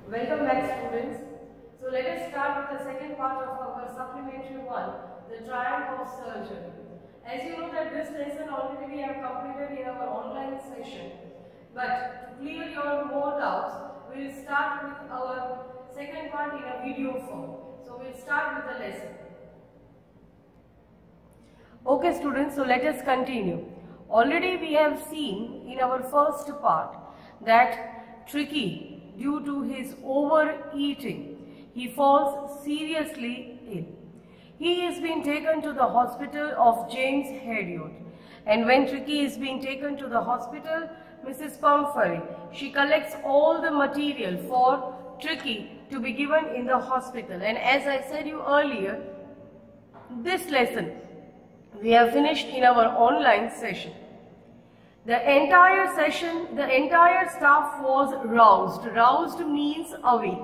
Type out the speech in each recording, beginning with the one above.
Welcome back, students. So let us start with the second part of our supplementary one, the triumph of surgery. As you know that this lesson already we have completed in our online session, but to clear your more doubts, we will start with our second part in a video form. So we will start with the lesson. Okay students, so let us continue. Already we have seen in our first part that Tricky, due to his overeating, he falls seriously ill. He is being taken to the hospital of James Herriot, and when Tricky is being taken to the hospital, Mrs. Pumphrey, she collects all the material for Tricky to be given in the hospital. And as I said you earlier, this lesson we have finished in our online session. The entire session, the entire staff was roused. Roused means awake.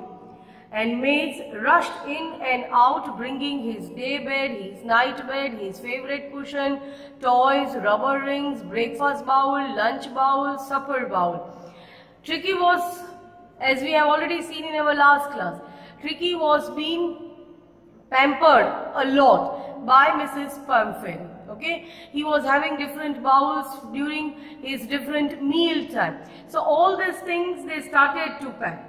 And maids rushed in and out, bringing his day bed, his night bed, his favorite cushion, toys, rubber rings, breakfast bowl, lunch bowl, supper bowl. Tricky was, as we have already seen in our last class, Tricky was being pampered a lot by Mrs. Pumphrey. Okay, he was having different bowls during his different meal time. So all these things they started to pack.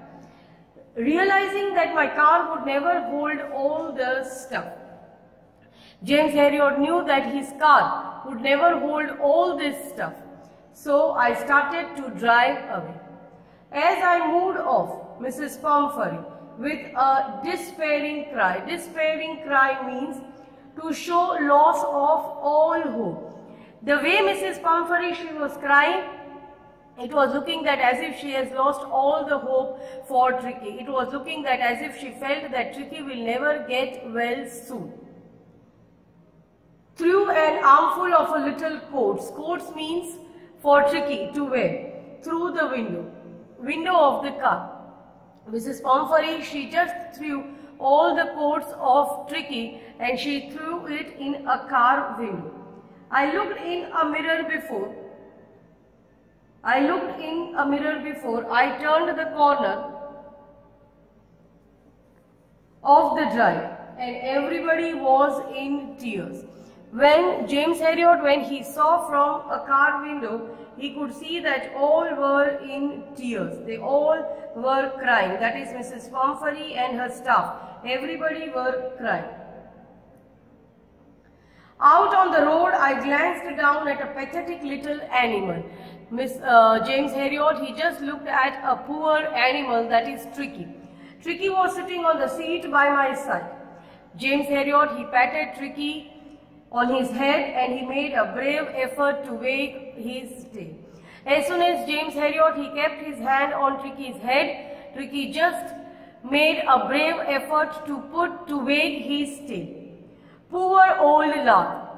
Realizing that my car would never hold all the stuff, James Herriot knew that his car would never hold all this stuff. So I started to drive away. As I moved off, Mrs. Pumphrey with a despairing cry means to show loss of all hope. The way Mrs. Pumphrey, she was crying, it was looking that as if she has lost all the hope for Tricky. It was looking that as if she felt that Tricky will never get well soon. Threw an armful of a little coats. Coats means for Tricky to wear. Through the window of the car. Mrs. Pumphrey, she just threw all the coats of Tricky and she threw it in a car window. I looked in a mirror before I turned the corner of the drive and everybody was in tears. When James Herriot, when he saw from a car window, he could see that all were in tears. They all were crying. That is Mrs. Pumphrey and her staff. Everybody were crying. Out on the road, I glanced down at a pathetic little animal. James Herriot, he just looked at a poor animal, that is Tricky. Tricky was sitting on the seat by my side. James Herriot, he patted Tricky on his head and he made a brave effort to wag his tail. As soon as James Herriot, he kept his hand on Tricky's head, Tricky just made a brave effort to wag his tail. Poor old lad,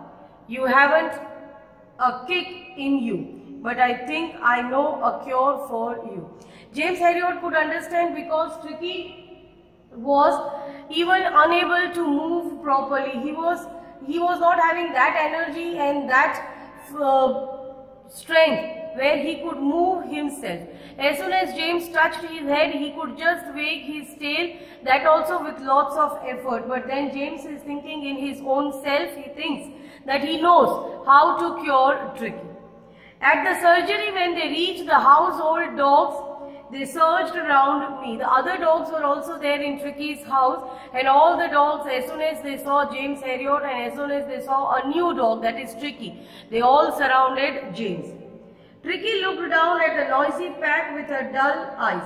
you haven't a kick in you, but I think I know a cure for you. James Herriot could understand because Tricky was even unable to move properly. He was not having that energy and that strength where he could move himself. As soon as James touched his head, he could just wag his tail, that also with lots of effort. But then James is thinking in his own self, he thinks that he knows how to cure Tricky. At the surgery, when they reached the household dogs, they surged around me. The other dogs were also there in Tricky's house, and all the dogs, as soon as they saw James Herriot and as soon as they saw a new dog, that is Tricky, they all surrounded James. Tricky looked down at the noisy pack with her dull eyes,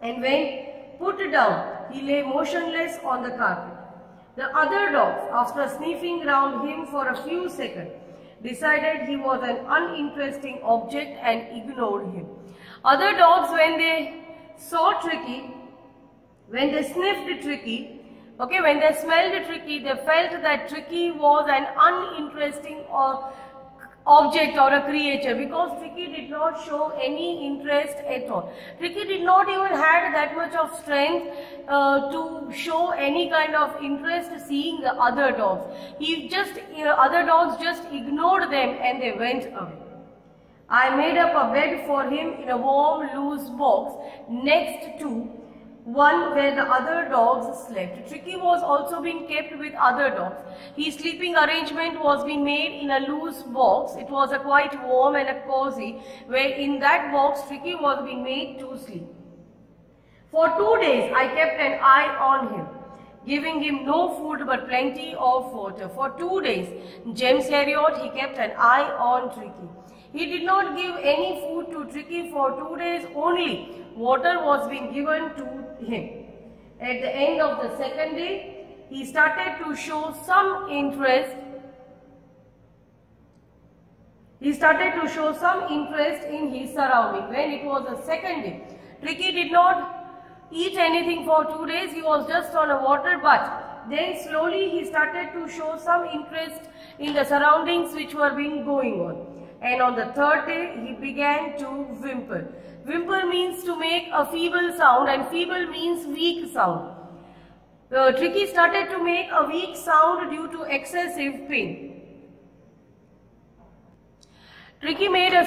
and when put down, he lay motionless on the carpet. The other dogs, after sniffing round him for a few seconds, decided he was an uninteresting object and ignored him. Other dogs, when they saw Tricky, when they sniffed Tricky, okay, when they smelled Tricky, they felt that Tricky was an uninteresting object or a creature, because Tricky did not show any interest at all. Tricky did not even have that much of strength to show any kind of interest seeing the other dogs. Other dogs just ignored them and they went away. I made up a bed for him in a warm loose box next to one where the other dogs slept. Tricky was also being kept with other dogs. His sleeping arrangement was being made in a loose box. It was a quite warm and a cozy, where in that box Tricky was being made to sleep. For 2 days I kept an eye on him, giving him no food but plenty of water. For 2 days, James Herriot, he kept an eye on Tricky. He did not give any food to Tricky for 2 days only. Water was being given to him. At the end of the second day, he started to show some interest. He started to show some interest in his surroundings. When it was the second day, Tricky did not eat anything for 2 days. He was just on a water, but then slowly he started to show some interest in the surroundings which were being going on. And on the third day, he began to whimper. Whimper means to make a feeble sound, and feeble means weak sound. Tricky started to make a weak sound due to excessive pain. Tricky made a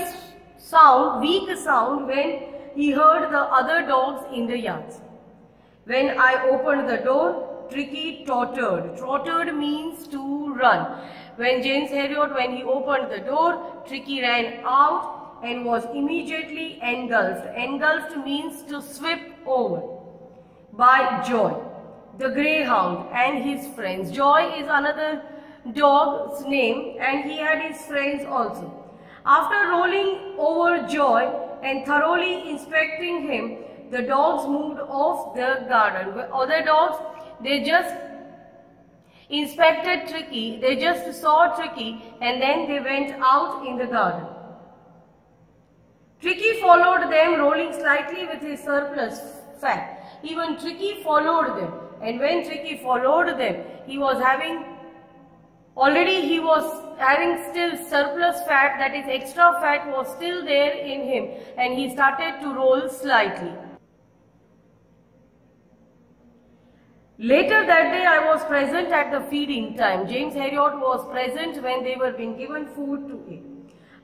weak sound when he heard the other dogs in the yards. When I opened the door, Tricky tottered. Tottered means to run. When James Herriot, when he opened the door, Tricky ran out and was immediately engulfed. Engulfed means to sweep over by Joy, the greyhound, and his friends. Joy is another dog's name, and he had his friends also. After rolling over Joy and thoroughly inspecting him, the dogs moved off the garden. Other dogs, they just inspected Tricky, they just saw Tricky, and then they went out in the garden. Tricky followed them, rolling slightly with his surplus fat. Even Tricky followed them, and when Tricky followed them, he was having still surplus fat, that is extra fat was still there in him, and he started to roll slightly. Later that day, I was present at the feeding time. James Herriot was present when they were being given food to eat.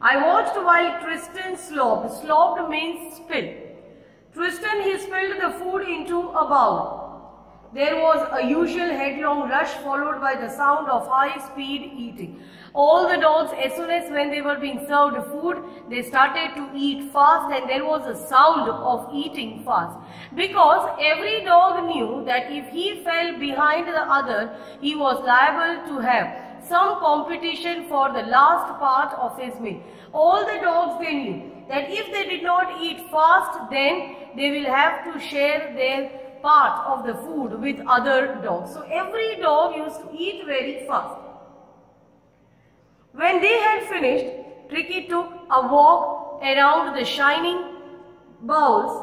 I watched while Tristan slobbed. Slobbed means spilled. Tristan, he spilled the food into a bowl. There was a usual headlong rush followed by the sound of high-speed eating. All the dogs, as soon as when they were being served food, they started to eat fast, and there was a sound of eating fast. Because every dog knew that if he fell behind the other, he was liable to have some competition for the last part of his meal. All the dogs, they knew that if they did not eat fast, then they will have to share their part of the food with other dogs. So every dog used to eat very fast. When they had finished, Tricky took a walk around the shining bowls,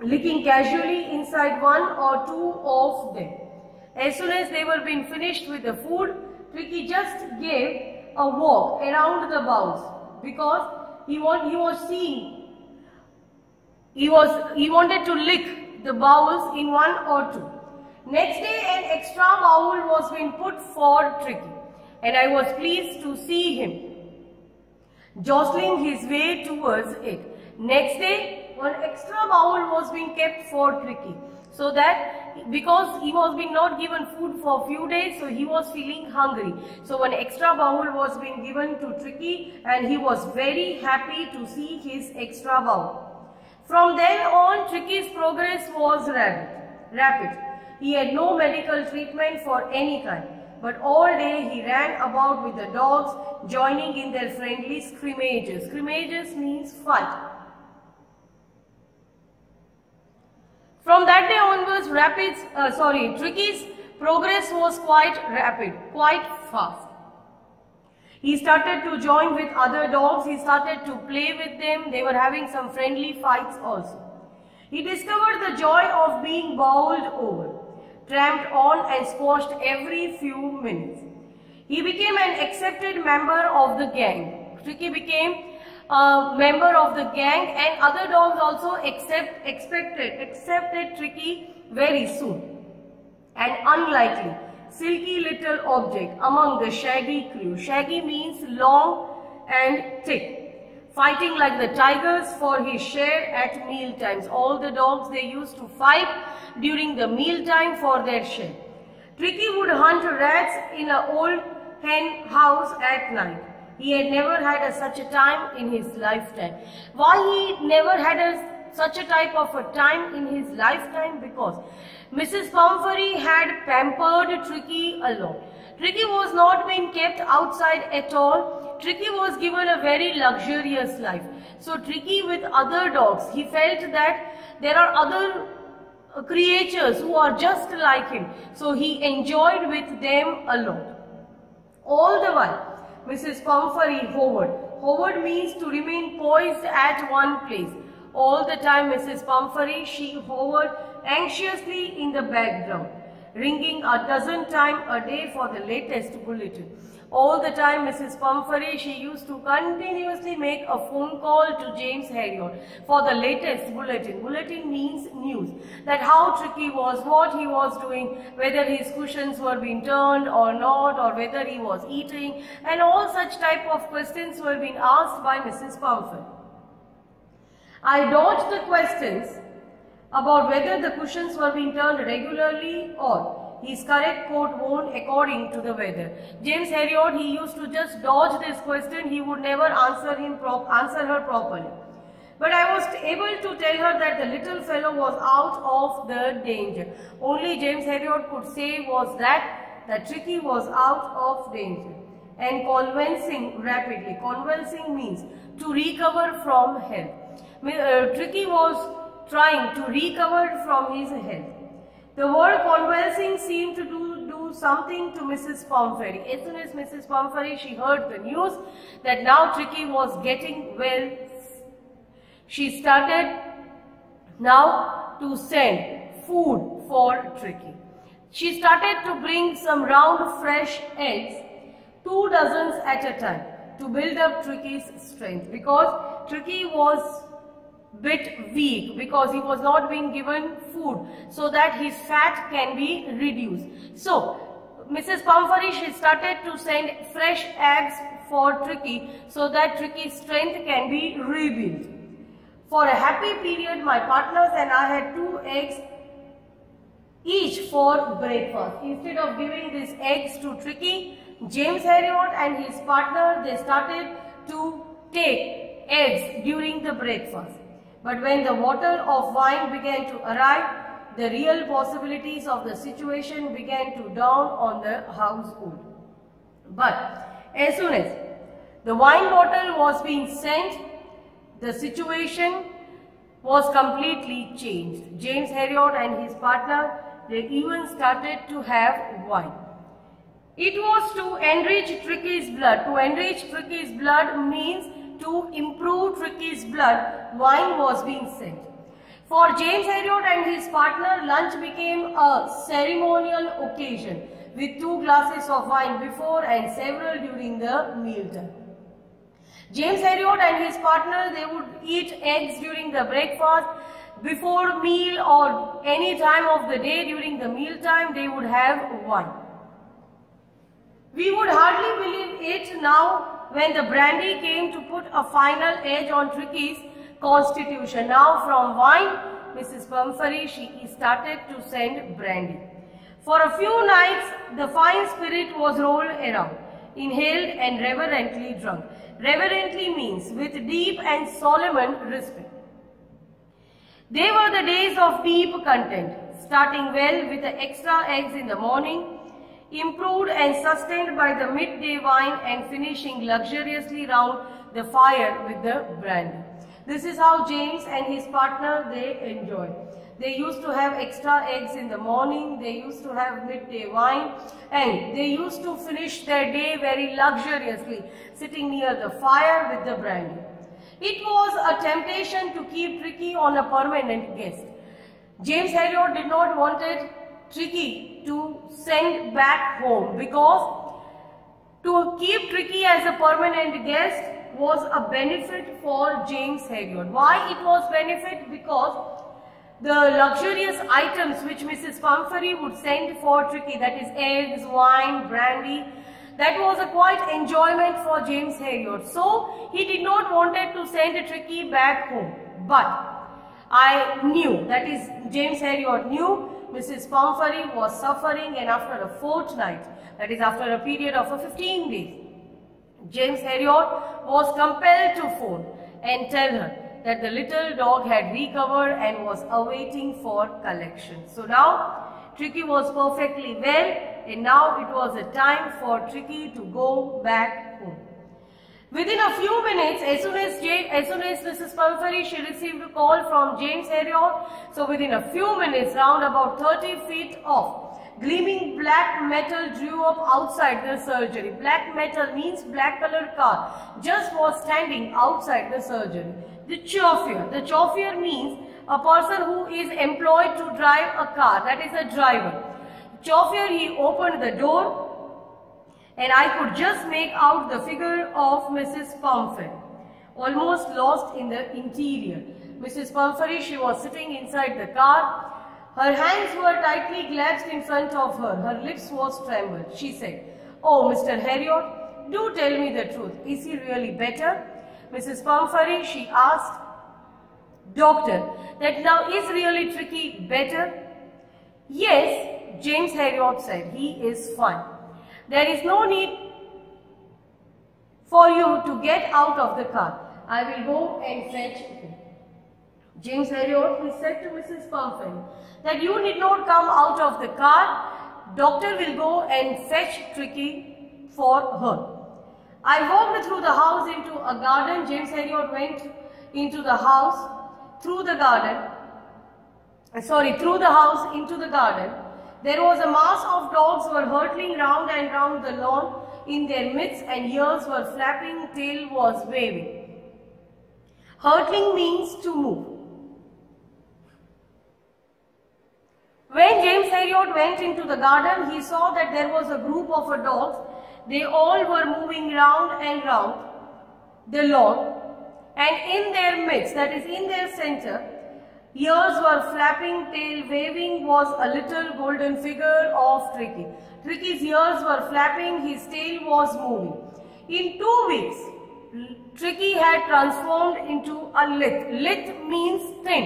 licking casually inside one or two of them. As soon as they were being finished with the food, Tricky just gave a walk around the bowls because he wanted to lick the bowls in one or two. Next day, an extra bowl was being put for Tricky, and I was pleased to see him jostling his way towards it. Next day, one extra bowl was being kept for Tricky, so that because he was being not given food for a few days, so he was feeling hungry. So one extra bowl was being given to Tricky, and he was very happy to see his extra bowl. From then on, Tricky's progress was rapid. He had no medical treatment for any kind, but all day he ran about with the dogs, joining in their friendly scrimmages. Scrimmages means fight. From that day onwards, Tricky's progress was quite rapid, quite fast. He started to join with other dogs, he started to play with them, they were having some friendly fights also. He discovered the joy of being bowled over, tramped on and squashed every few minutes. He became an accepted member of the gang. Tricky became a member of the gang, and other dogs also accepted Tricky very soon. An unlikely, silky little object among the shaggy crew. Shaggy means long and thick. fighting like the tigers for his share at meal times. All the dogs, they used to fight during the meal time for their share. Tricky would hunt rats in an old hen house at night. He had never had such a time in his lifetime. Why he never had such a type of a time in his lifetime? Because Mrs. Pumphrey had pampered Tricky a lot. Tricky was not being kept outside at all. Tricky was given a very luxurious life. So Tricky with other dogs, he felt that there are other creatures who are just like him. So he enjoyed with them a lot. All the while, Mrs. Pumphrey hovered. Hovered means to remain poised at one place. All the time Mrs. Pumphrey, she hovered anxiously in the background, ringing a dozen times a day for the latest bulletin. All the time Mrs. Pumphrey, she used to continuously make a phone call to James Herriot for the latest bulletin. Bulletin means news, that how Tricky was, what he was doing, whether his cushions were being turned or not, or whether he was eating, and all such type of questions were being asked by Mrs. Pumphrey. I dodged the questions about whether the cushions were being turned regularly or his correct coat worn according to the weather. James Herriot, he used to just dodge this question. He would never answer her properly. But I was able to tell her that the little fellow was out of the danger. Only James Herriot could say was that Tricky was out of danger. And convalescing rapidly. Convalescing means to recover from health. Tricky was trying to recover from his health. The word convalescing seemed to do something to Mrs. Pumphrey. As soon as Mrs. Pumphrey, she heard the news that now Tricky was getting well, she started now to send food for Tricky. She started to bring some round fresh eggs, 2 dozens at a time, to build up Tricky's strength, because Tricky was bit weak, because he was not being given food so that his fat can be reduced. So Mrs. Pumphrey, she started to send fresh eggs for Tricky so that Tricky's strength can be rebuilt. For a happy period, my partners and I had 2 eggs each for breakfast. Instead of giving these eggs to Tricky, James Herriot and his partner, they started to take eggs during the breakfast. But when the bottle of wine began to arrive, the real possibilities of the situation began to dawn on the household. But as soon as the wine bottle was being sent, the situation was completely changed. James Herriot and his partner, they even started to have wine. It was to enrich Tricky's blood. To enrich Tricky's blood means to improve Tricky's blood. Wine was being sent. For James Herriot and his partner, lunch became a ceremonial occasion with 2 glasses of wine before and several during the mealtime. James Herriot and his partner, they would eat eggs during the breakfast. Before meal or any time of the day during the mealtime, they would have wine. We would hardly believe it now when the brandy came to put a final edge on Tricky's constitution. Now from wine, Mrs. Pumphrey, she started to send brandy. For a few nights, the fine spirit was rolled around, inhaled and reverently drunk. Reverently means with deep and solemn respect. They were the days of deep content, starting well with the extra eggs in the morning, improved and sustained by the midday wine, and finishing luxuriously round the fire with the brandy. This is how James and his partner, they enjoyed. They used to have extra eggs in the morning, they used to have midday wine, and they used to finish their day very luxuriously, sitting near the fire with the brandy. It was a temptation to keep Tricky on a permanent guest. James Herriot did not want Tricky to send back home, because to keep Tricky as a permanent guest was a benefit for James Herriot. Why it was benefit? Because the luxurious items which Mrs. Pumphrey would send for Tricky, that is eggs, wine, brandy, That was a quite enjoyment for James Herriot. So he did not wanted to send Tricky back home. But I knew, that is James Herriot knew, Mrs. Pumphrey was suffering, and after a fortnight, that is after a period of 15 days, James Herriot was compelled to phone and tell her that the little dog had recovered and was awaiting for collection. So now Tricky was perfectly well, and now it was a time for Tricky to go back home. Within a few minutes, as soon as Mrs. Pumphrey, she received a call from James Herriot. So within a few minutes, round about 30 feet off, gleaming black metal drew up outside the surgery. Black metal means black colored car just was standing outside the surgery. The chauffeur means a person who is employed to drive a car, that is a driver. Chauffeur, he opened the door, and I could just make out the figure of Mrs. Pumphrey, almost lost in the interior. Mrs. Pumphrey, she was sitting inside the car. Her hands were tightly clasped in front of her. Her lips was trembled. She said, "Oh, Mr. Herriot, do tell me the truth. Is he really better?" Mrs. Pumphrey, she asked, "Doctor, that now is really Tricky better?" "Yes," James Herriot said, "he is fine. There is no need for you to get out of the car. I will go and fetch him." James Herriot, he said to Mrs. Pumphrey that you need not come out of the car. Doctor will go and fetch Tricky for her. I walked through the house into a garden. James Herriot went into the house, through the house into the garden. There was a mass of dogs were hurtling round and round the lawn in their midst, and ears were flapping, tail was waving. Hurtling means to move. When James Herriot went into the garden, he saw that there was a group of dogs. They all were moving round and round the lawn, and in their midst, that is in their center, ears were flapping, tail waving, was a little golden figure of Tricky. Tricky's ears were flapping, his tail was moving. In 2 weeks, Tricky had transformed into a lith. Lith means thin.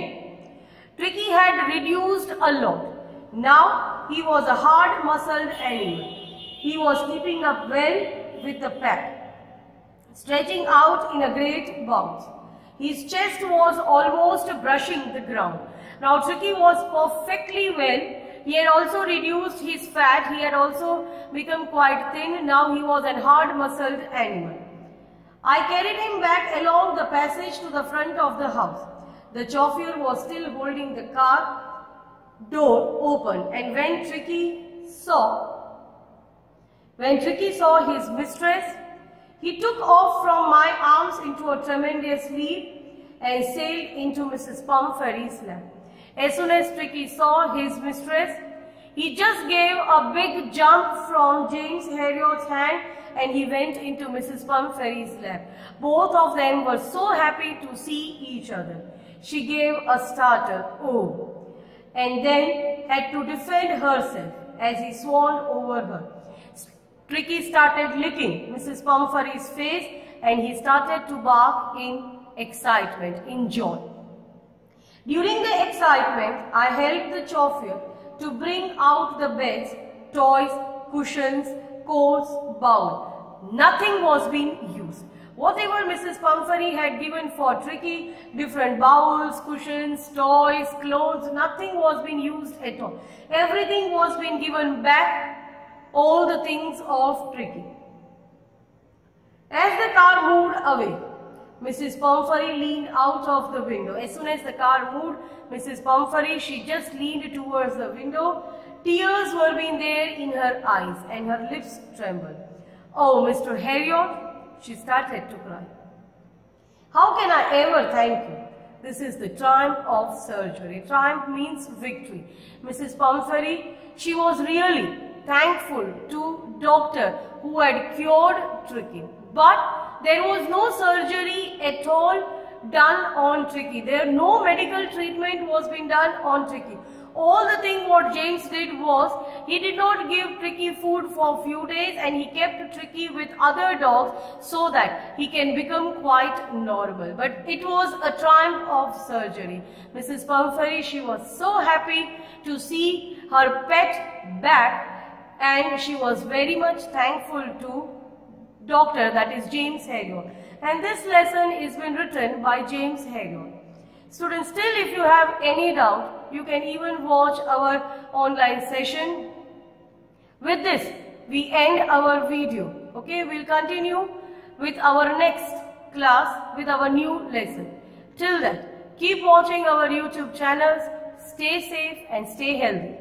Tricky had reduced a lot. Now he was a hard-muscled animal. He was keeping up well with the pack, stretching out in a great bounce. His chest was almost brushing the ground. Now Tricky was perfectly well. He had also reduced his fat. He had also become quite thin. Now he was a hard-muscled animal. I carried him back along the passage to the front of the house. The chauffeur was still holding the car door open, and when Tricky saw his mistress, he took off from my arms into a tremendous leap and sailed into Mrs. Pumphrey's lap. As soon as Tricky saw his mistress, he just gave a big jump from James Herriot's hand and he went into Mrs. Pumphrey's lap. Both of them were so happy to see each other. She gave a startled "oh," and then had to defend herself as he swarmed over her. Tricky started licking Mrs. Pumphrey's face and he started to bark in excitement, in joy. During the excitement, I helped the chauffeur to bring out the beds, toys, cushions, coats, bowl. Nothing was being used. Whatever Mrs. Pumphrey had given for Tricky, different bowls, cushions, toys, clothes, nothing was being used at all. Everything was being given back, all the things of Tricky. As the car moved away, Mrs. Pumphrey leaned out of the window. As soon as the car moved, Mrs. Pumphrey, she just leaned towards the window. Tears were being there in her eyes and her lips trembled. "Oh, Mr. Herriot," she started to cry. "How can I ever thank you? This is the triumph of surgery." Triumph means victory. Mrs. Pumphrey, she was really thankful to doctor who had cured Tricky. But there was no surgery at all done on Tricky. No medical treatment was being done on Tricky. All the thing what James did was, he did not give Tricky food for a few days and he kept Tricky with other dogs so that he can become quite normal. But it was a triumph of surgery. Mrs. Pumphrey, she was so happy to see her pet back, and she was very much thankful to doctor, that is James Herriot. And this lesson is been written by James Herriot. Students, still if you have any doubt, you can even watch our online session. With this, we end our video. Okay, we'll continue with our next class with our new lesson. Till then, keep watching our YouTube channels. Stay safe and stay healthy.